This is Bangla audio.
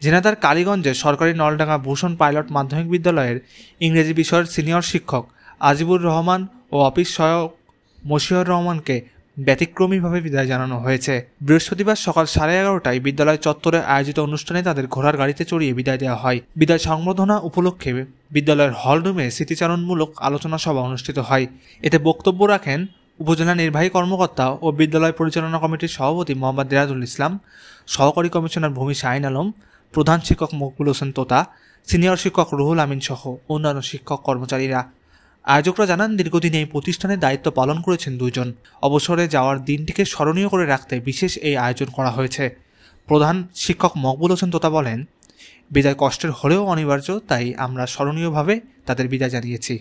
ঝিনাইদহ কালীগঞ্জের সরকারি নলডাঙ্গা ভূষণ পাইলট মাধ্যমিক বিদ্যালয়ের ইংরেজি বিষয়ের সিনিয়র শিক্ষক আজিবুর রহমান ও অফিস সহায়ক মশিউর রহমানকে ব্যতিক্রমীভাবে বিদায় জানানো হয়েছে। বৃহস্পতিবার সকাল 11:30টায় বিদ্যালয় চত্বরে আয়োজিত অনুষ্ঠানে তাদের ঘোড়ার গাড়িতে চড়িয়ে বিদায় দেওয়া হয়। বিদায় সংবর্ধনা উপলক্ষে বিদ্যালয়ের হলরুমে স্মৃতিচারণমূলক আলোচনা সভা অনুষ্ঠিত হয়। এতে বক্তব্য রাখেন উপজেলা নির্বাহী কর্মকর্তা ও বিদ্যালয় পরিচালনা কমিটির সভাপতি মোহাম্মদ দিরাজুল ইসলাম, সহকারী কমিশনার ভূমি শাহিন আলম, প্রধান শিক্ষক মকবুল হোসেন তোতা, সিনিয়র শিক্ষক রুহুল আমিন সহ অন্যান্য শিক্ষক কর্মচারীরা। আয়োজকরা জানান, দীর্ঘদিন এই প্রতিষ্ঠানের দায়িত্ব পালন করেছেন দুজন। অবসরে যাওয়ার দিনটিকে স্মরণীয় করে রাখতে বিশেষ এই আয়োজন করা হয়েছে। প্রধান শিক্ষক মকবুল হোসেন তোতা বলেন, বিদায় কষ্টের হলেও অনিবার্য, তাই আমরা স্মরণীয়ভাবে তাদের বিদায় জানিয়েছি।